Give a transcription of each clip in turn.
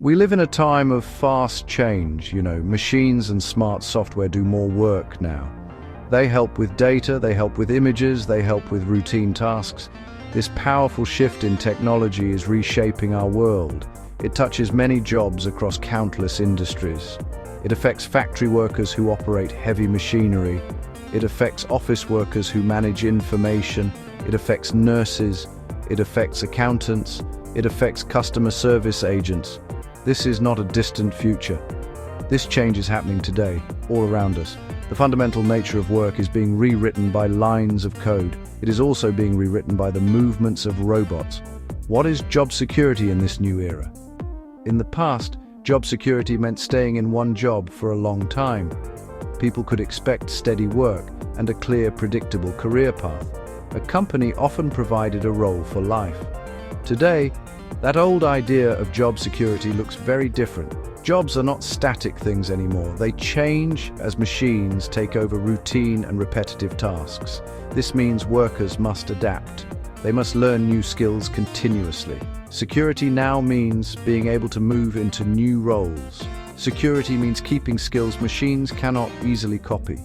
We live in a time of fast change. Machines and smart software do more work now. They help with data, they help with images, they help with routine tasks. This powerful shift in technology is reshaping our world. It touches many jobs across countless industries. It affects factory workers who operate heavy machinery. It affects office workers who manage information. It affects nurses. It affects accountants. It affects customer service agents. This is not a distant future. This change is happening today, all around us. The fundamental nature of work is being rewritten by lines of code. It is also being rewritten by the movements of robots. What is job security in this new era? In the past, job security meant staying in one job for a long time. People could expect steady work and a clear, predictable career path. A company often provided a role for life. Today, that old idea of job security looks very different. Jobs are not static things anymore. They change as machines take over routine and repetitive tasks. This means workers must adapt. They must learn new skills continuously. Security now means being able to move into new roles. Security means keeping skills machines cannot easily copy.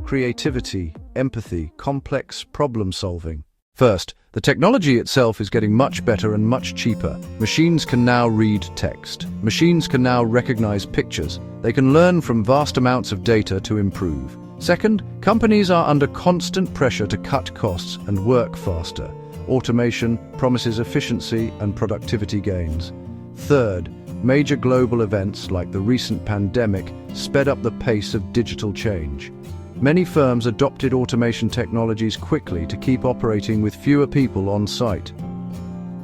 Creativity, empathy, complex problem solving. First, the technology itself is getting much better and much cheaper. Machines can now read text. Machines can now recognize pictures. They can learn from vast amounts of data to improve. Second, companies are under constant pressure to cut costs and work faster. Automation promises efficiency and productivity gains. Third, major global events like the recent pandemic sped up the pace of digital change. Many firms adopted automation technologies quickly to keep operating with fewer people on site.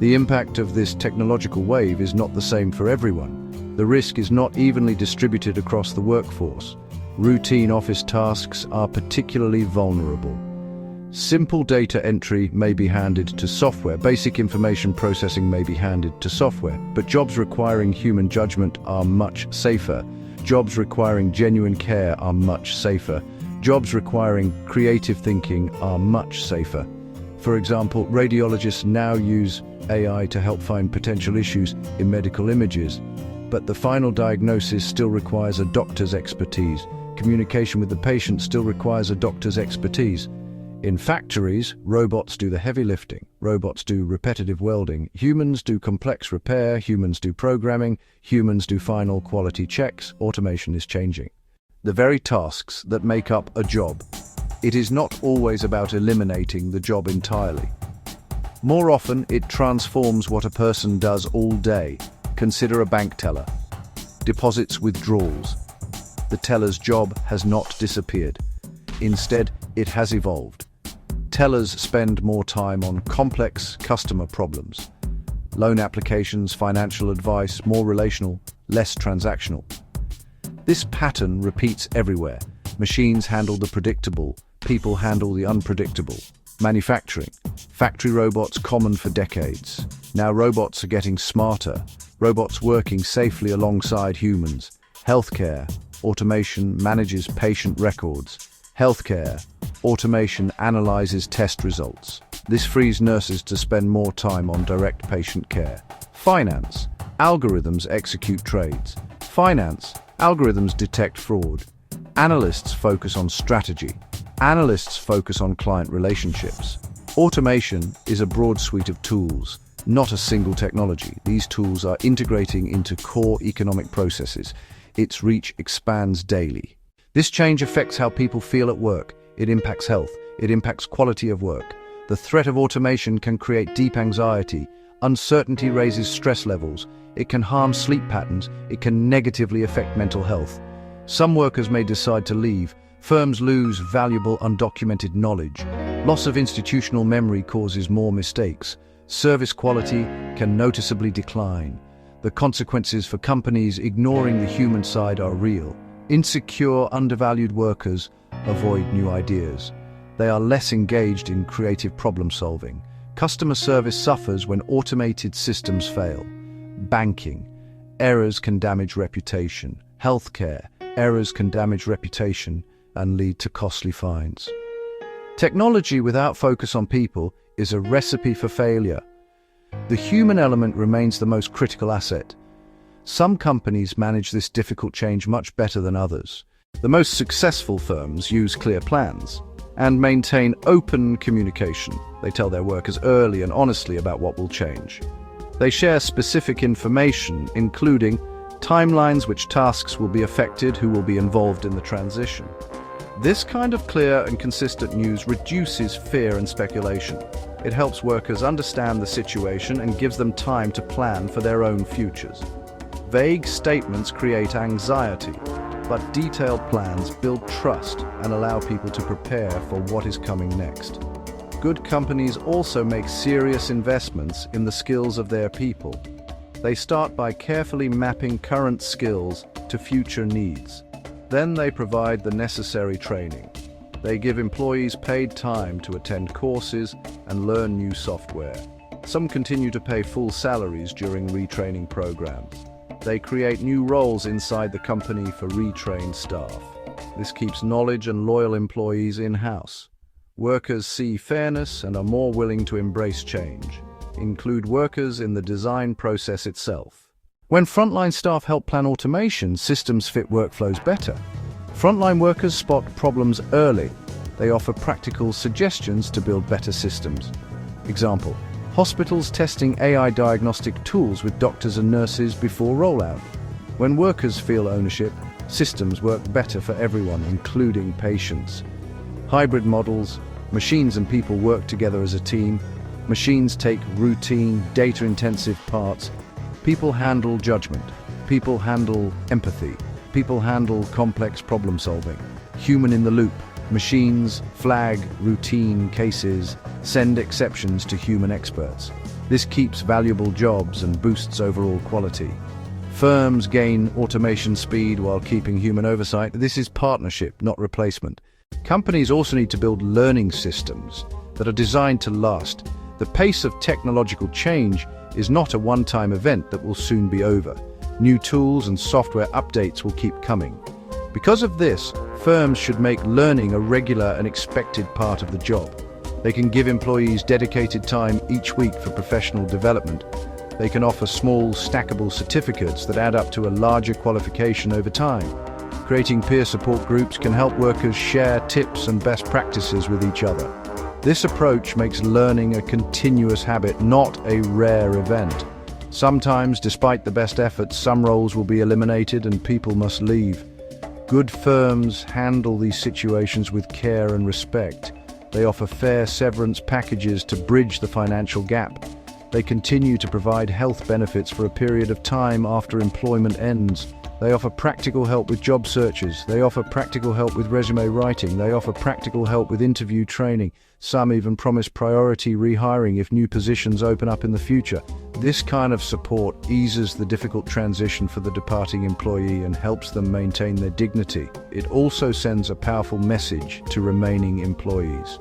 The impact of this technological wave is not the same for everyone. The risk is not evenly distributed across the workforce. Routine office tasks are particularly vulnerable. Simple data entry may be handed to software. Basic information processing may be handed to software. But jobs requiring human judgment are much safer. Jobs requiring genuine care are much safer. Jobs requiring creative thinking are much safer. For example, radiologists now use AI to help find potential issues in medical images, but the final diagnosis still requires a doctor's expertise. Communication with the patient still requires a doctor's expertise. In factories, robots do the heavy lifting. Robots do repetitive welding. Humans do complex repair. Humans do programming. Humans do final quality checks. Automation is changing the very tasks that make up a job. It is not always about eliminating the job entirely. More often, it transforms what a person does all day. Consider a bank teller. Deposits, withdrawals. The teller's job has not disappeared. Instead, it has evolved. Tellers spend more time on complex customer problems. Loan applications, financial advice, more relational, less transactional. This pattern repeats everywhere. Machines handle the predictable, people handle the unpredictable. Manufacturing. Factory robots common for decades. Now robots are getting smarter. Robots working safely alongside humans. Healthcare. Automation manages patient records. Healthcare. Automation analyzes test results. This frees nurses to spend more time on direct patient care. Finance. Algorithms execute trades. Finance. Algorithms detect fraud. Analysts focus on strategy. Analysts focus on client relationships. Automation is a broad suite of tools, not a single technology. These tools are integrating into core economic processes. Its reach expands daily. This change affects how people feel at work. It impacts health. It impacts quality of work. The threat of automation can create deep anxiety. Uncertainty raises stress levels. It can harm sleep patterns. It can negatively affect mental health. Some workers may decide to leave. Firms lose valuable undocumented knowledge. Loss of institutional memory causes more mistakes. Service quality can noticeably decline. The consequences for companies ignoring the human side are real. Insecure, undervalued workers avoid new ideas. They are less engaged in creative problem solving. Customer service suffers when automated systems fail. Banking. Errors can damage reputation. Healthcare. Errors can damage reputation and lead to costly fines. Technology without focus on people is a recipe for failure. The human element remains the most critical asset. Some companies manage this difficult change much better than others. The most successful firms use clear plans and maintain open communication. They tell their workers early and honestly about what will change. They share specific information, including timelines, which tasks will be affected, who will be involved in the transition. This kind of clear and consistent news reduces fear and speculation. It helps workers understand the situation and gives them time to plan for their own futures. Vague statements create anxiety, but detailed plans build trust and allow people to prepare for what is coming next. Good companies also make serious investments in the skills of their people. They start by carefully mapping current skills to future needs. Then they provide the necessary training. They give employees paid time to attend courses and learn new software. Some continue to pay full salaries during retraining programs. They create new roles inside the company for retrained staff. This keeps knowledge and loyal employees in-house. Workers see fairness and are more willing to embrace change. Include workers in the design process itself. When frontline staff help plan automation, systems fit workflows better. Frontline workers spot problems early. They offer practical suggestions to build better systems. Example: hospitals testing AI diagnostic tools with doctors and nurses before rollout. When workers feel ownership, systems work better for everyone, including patients. Hybrid models: machines and people work together as a team. Machines take routine, data-intensive parts. People handle judgment. People handle empathy. People handle complex problem-solving. Human in the loop. Machines flag routine cases, send exceptions to human experts. This keeps valuable jobs and boosts overall quality. Firms gain automation speed while keeping human oversight. This is partnership, not replacement. Companies also need to build learning systems that are designed to last. The pace of technological change is not a one-time event that will soon be over. New tools and software updates will keep coming. Because of this, firms should make learning a regular and expected part of the job. They can give employees dedicated time each week for professional development. They can offer small, stackable certificates that add up to a larger qualification over time. Creating peer support groups can help workers share tips and best practices with each other. This approach makes learning a continuous habit, not a rare event. Sometimes, despite the best efforts, some roles will be eliminated and people must leave. Good firms handle these situations with care and respect. They offer fair severance packages to bridge the financial gap. They continue to provide health benefits for a period of time after employment ends. They offer practical help with job searches. They offer practical help with resume writing. They offer practical help with interview training. Some even promise priority rehiring if new positions open up in the future. This kind of support eases the difficult transition for the departing employee and helps them maintain their dignity. It also sends a powerful message to remaining employees.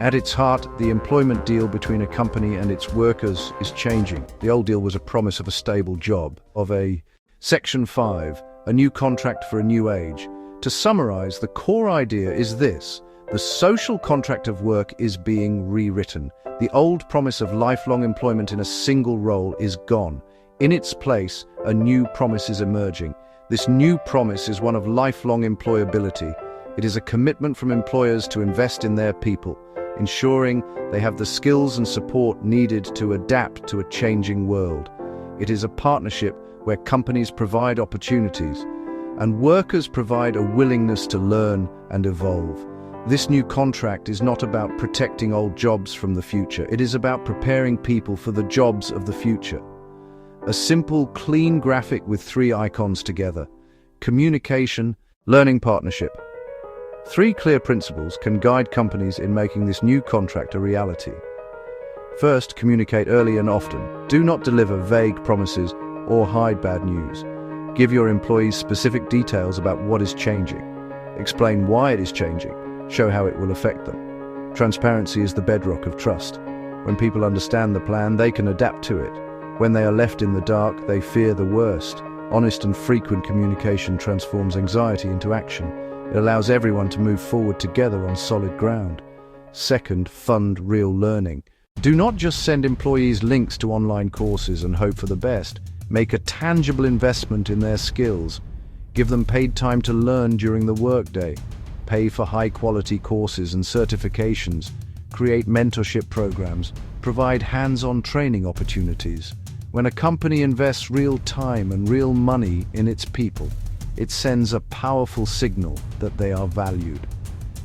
At its heart, the employment deal between a company and its workers is changing. The old deal was a promise of a stable job, of a Section 5, a new contract for a new age. To summarize, the core idea is this: the social contract of work is being rewritten. The old promise of lifelong employment in a single role is gone. In its place, a new promise is emerging. This new promise is one of lifelong employability. It is a commitment from employers to invest in their people, ensuring they have the skills and support needed to adapt to a changing world. It is a partnership where companies provide opportunities and workers provide a willingness to learn and evolve. This new contract is not about protecting old jobs from the future. It is about preparing people for the jobs of the future. A simple, clean graphic with 3 icons together: communication, learning, partnership. 3 clear principles can guide companies in making this new contract a reality. First, communicate early and often. Do not deliver vague promises or hide bad news. Give your employees specific details about what is changing. Explain why it is changing. Show how it will affect them. Transparency is the bedrock of trust. When people understand the plan, they can adapt to it. When they are left in the dark, they fear the worst. Honest and frequent communication transforms anxiety into action. It allows everyone to move forward together on solid ground. Second, fund real learning. Do not just send employees links to online courses and hope for the best. Make a tangible investment in their skills. Give them paid time to learn during the workday. Pay for high-quality courses and certifications. Create mentorship programs. Provide hands-on training opportunities. When a company invests real time and real money in its people, it sends a powerful signal that they are valued.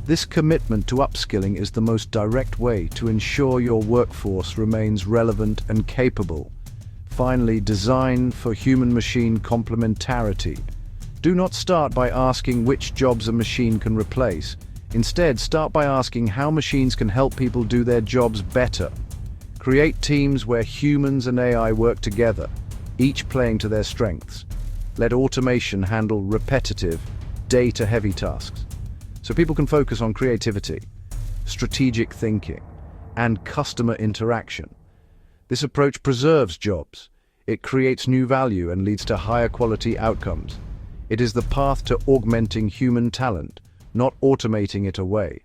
This commitment to upskilling is the most direct way to ensure your workforce remains relevant and capable. Finally, design for human-machine complementarity. Do not start by asking which jobs a machine can replace. Instead, start by asking how machines can help people do their jobs better. Create teams where humans and AI work together, each playing to their strengths. Let automation handle repetitive, data-heavy tasks, so people can focus on creativity, strategic thinking, and customer interaction. This approach preserves jobs. It creates new value and leads to higher quality outcomes. It is the path to augmenting human talent, not automating it away.